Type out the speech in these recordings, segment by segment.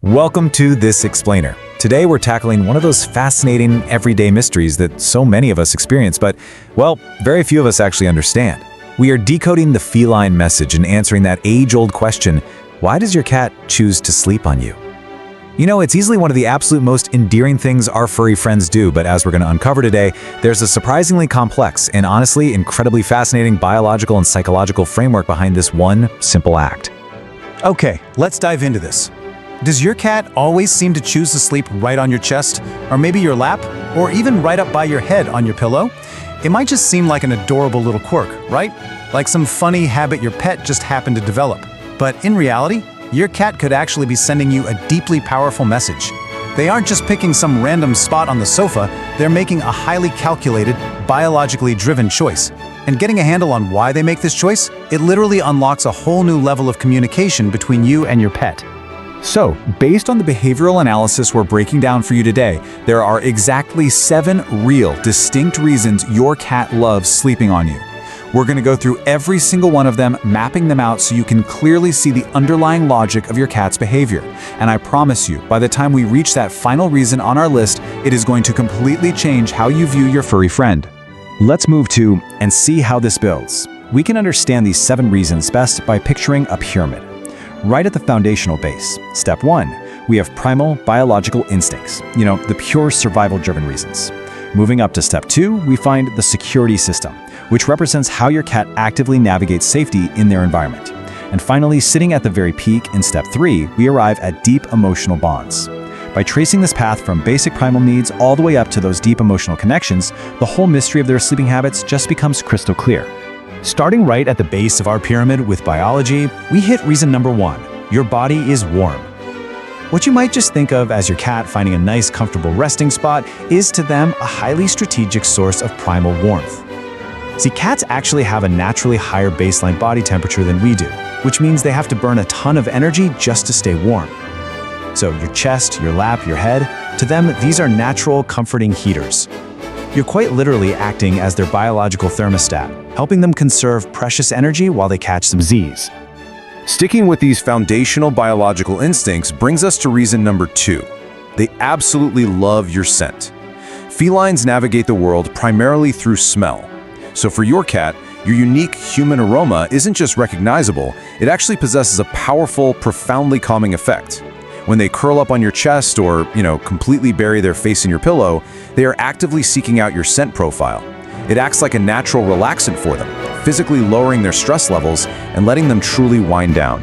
Welcome to This Explainer. Today we're tackling one of those fascinating everyday mysteries that so many of us experience, but, well, very few of us actually understand. We are decoding the feline message and answering that age-old question, why does your cat choose to sleep on you? You know, it's easily one of the absolute most endearing things our furry friends do, but as we're going to uncover today, there's a surprisingly complex and honestly incredibly fascinating biological and psychological framework behind this one simple act. Okay, let's dive into this. Does your cat always seem to choose to sleep right on your chest, or maybe your lap, or even right up by your head on your pillow? It might just seem like an adorable little quirk, right? Like some funny habit your pet just happened to develop. But in reality, your cat could actually be sending you a deeply powerful message. They aren't just picking some random spot on the sofa, they're making a highly calculated, biologically driven choice. And getting a handle on why they make this choice, it literally unlocks a whole new level of communication between you and your pet. So, based on the behavioral analysis we're breaking down for you today, there are exactly 7 real, distinct reasons your cat loves sleeping on you. We're going to go through every single one of them, mapping them out so you can clearly see the underlying logic of your cat's behavior. And I promise you, by the time we reach that final reason on our list, it is going to completely change how you view your furry friend. Let's move to and see how this builds. We can understand these 7 reasons best by picturing a pyramid. Right at the foundational base, step 1, we have primal biological instincts, the pure survival-driven reasons. Moving up to step 2, we find the security system, which represents how your cat actively navigates safety in their environment. And finally, sitting at the very peak in step 3, we arrive at deep emotional bonds. By tracing this path from basic primal needs all the way up to those deep emotional connections, the whole mystery of their sleeping habits just becomes crystal clear. Starting right at the base of our pyramid with biology, we hit reason number 1, your body is warm. What you might just think of as your cat finding a nice, comfortable resting spot is to them a highly strategic source of primal warmth. See, cats actually have a naturally higher baseline body temperature than we do, which means they have to burn a ton of energy just to stay warm. So your chest, your lap, your head, to them, these are natural, comforting heaters. You're quite literally acting as their biological thermostat, helping them conserve precious energy while they catch some Z's. Sticking with these foundational biological instincts brings us to reason number 2. They absolutely love your scent. Felines navigate the world primarily through smell. So for your cat, your unique human aroma isn't just recognizable, it actually possesses a powerful, profoundly calming effect. When they curl up on your chest or, completely bury their face in your pillow, they are actively seeking out your scent profile. It acts like a natural relaxant for them, physically lowering their stress levels and letting them truly wind down.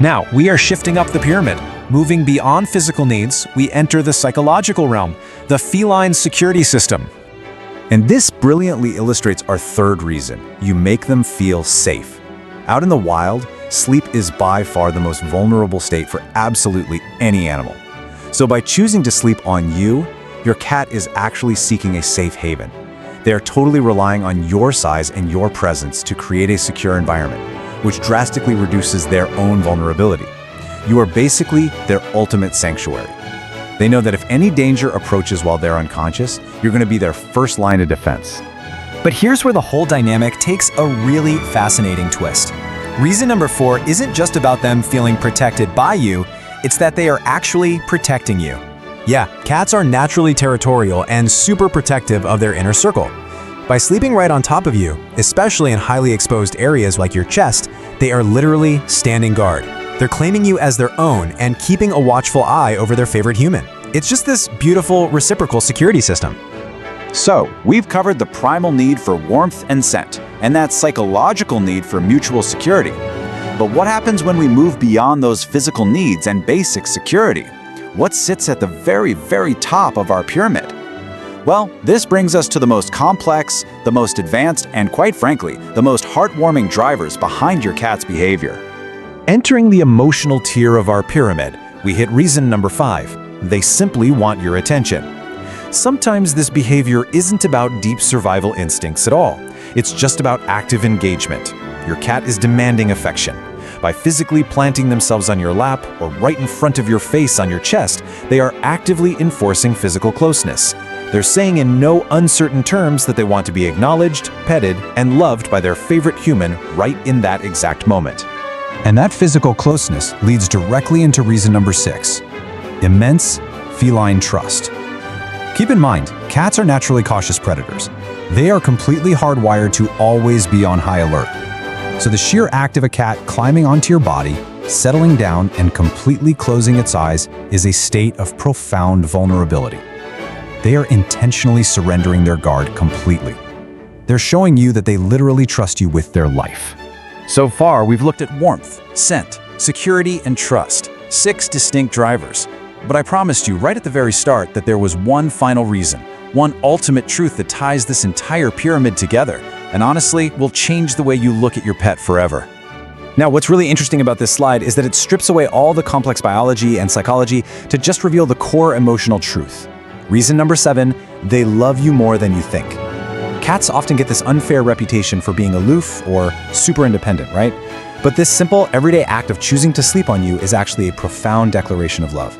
Now, we are shifting up the pyramid. Moving beyond physical needs, we enter the psychological realm, the feline security system. And this brilliantly illustrates our 3rd reason, you make them feel safe. Out in the wild, sleep is by far the most vulnerable state for absolutely any animal. So by choosing to sleep on you, your cat is actually seeking a safe haven. They are totally relying on your size and your presence to create a secure environment, which drastically reduces their own vulnerability. You are basically their ultimate sanctuary. They know that if any danger approaches while they're unconscious, you're going to be their first line of defense. But here's where the whole dynamic takes a really fascinating twist. Reason number 4 isn't just about them feeling protected by you, it's that they are actually protecting you. Yeah, cats are naturally territorial and super protective of their inner circle. By sleeping right on top of you, especially in highly exposed areas like your chest, they are literally standing guard. They're claiming you as their own and keeping a watchful eye over their favorite human. It's just this beautiful reciprocal security system. So, we've covered the primal need for warmth and scent, and that psychological need for mutual security. But what happens when we move beyond those physical needs and basic security? What sits at the very, very top of our pyramid? Well, this brings us to the most complex, the most advanced, and quite frankly, the most heartwarming drivers behind your cat's behavior. Entering the emotional tier of our pyramid, we hit reason number 5. They simply want your attention. Sometimes this behavior isn't about deep survival instincts at all. It's just about active engagement. Your cat is demanding affection. By physically planting themselves on your lap or right in front of your face on your chest, they are actively enforcing physical closeness. They're saying in no uncertain terms that they want to be acknowledged, petted, and loved by their favorite human right in that exact moment. And that physical closeness leads directly into reason number 6, immense feline trust. Keep in mind, cats are naturally cautious predators. They are completely hardwired to always be on high alert. So the sheer act of a cat climbing onto your body, settling down, and completely closing its eyes is a state of profound vulnerability. They are intentionally surrendering their guard completely. They're showing you that they literally trust you with their life. So far, we've looked at warmth, scent, security, and trust, 6 distinct drivers. But I promised you right at the very start that there was one final reason, one ultimate truth that ties this entire pyramid together, and honestly, will change the way you look at your pet forever. Now, what's really interesting about this slide is that it strips away all the complex biology and psychology to just reveal the core emotional truth. Reason number 7, they love you more than you think. Cats often get this unfair reputation for being aloof or super independent, right? But this simple, everyday act of choosing to sleep on you is actually a profound declaration of love.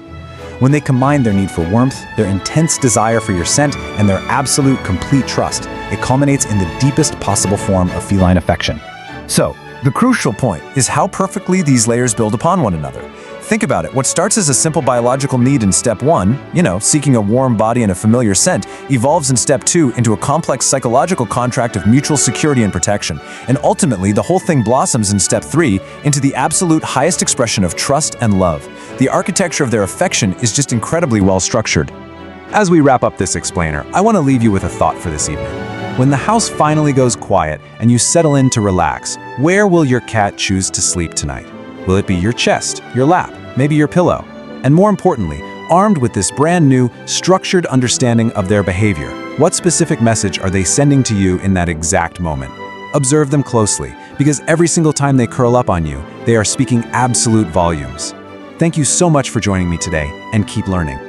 When they combine their need for warmth, their intense desire for your scent, and their absolute, complete trust, it culminates in the deepest possible form of feline affection. So, the crucial point is how perfectly these layers build upon one another. Think about it. What starts as a simple biological need in step 1, seeking a warm body and a familiar scent, evolves in step 2 into a complex psychological contract of mutual security and protection. And ultimately, the whole thing blossoms in step 3 into the absolute highest expression of trust and love. The architecture of their affection is just incredibly well structured. As we wrap up this explainer, I want to leave you with a thought for this evening. When the house finally goes quiet and you settle in to relax, where will your cat choose to sleep tonight? Will it be your chest, your lap, maybe your pillow? And more importantly, armed with this brand new, structured understanding of their behavior, what specific message are they sending to you in that exact moment? Observe them closely, because every single time they curl up on you, they are speaking absolute volumes. Thank you so much for joining me today, and keep learning.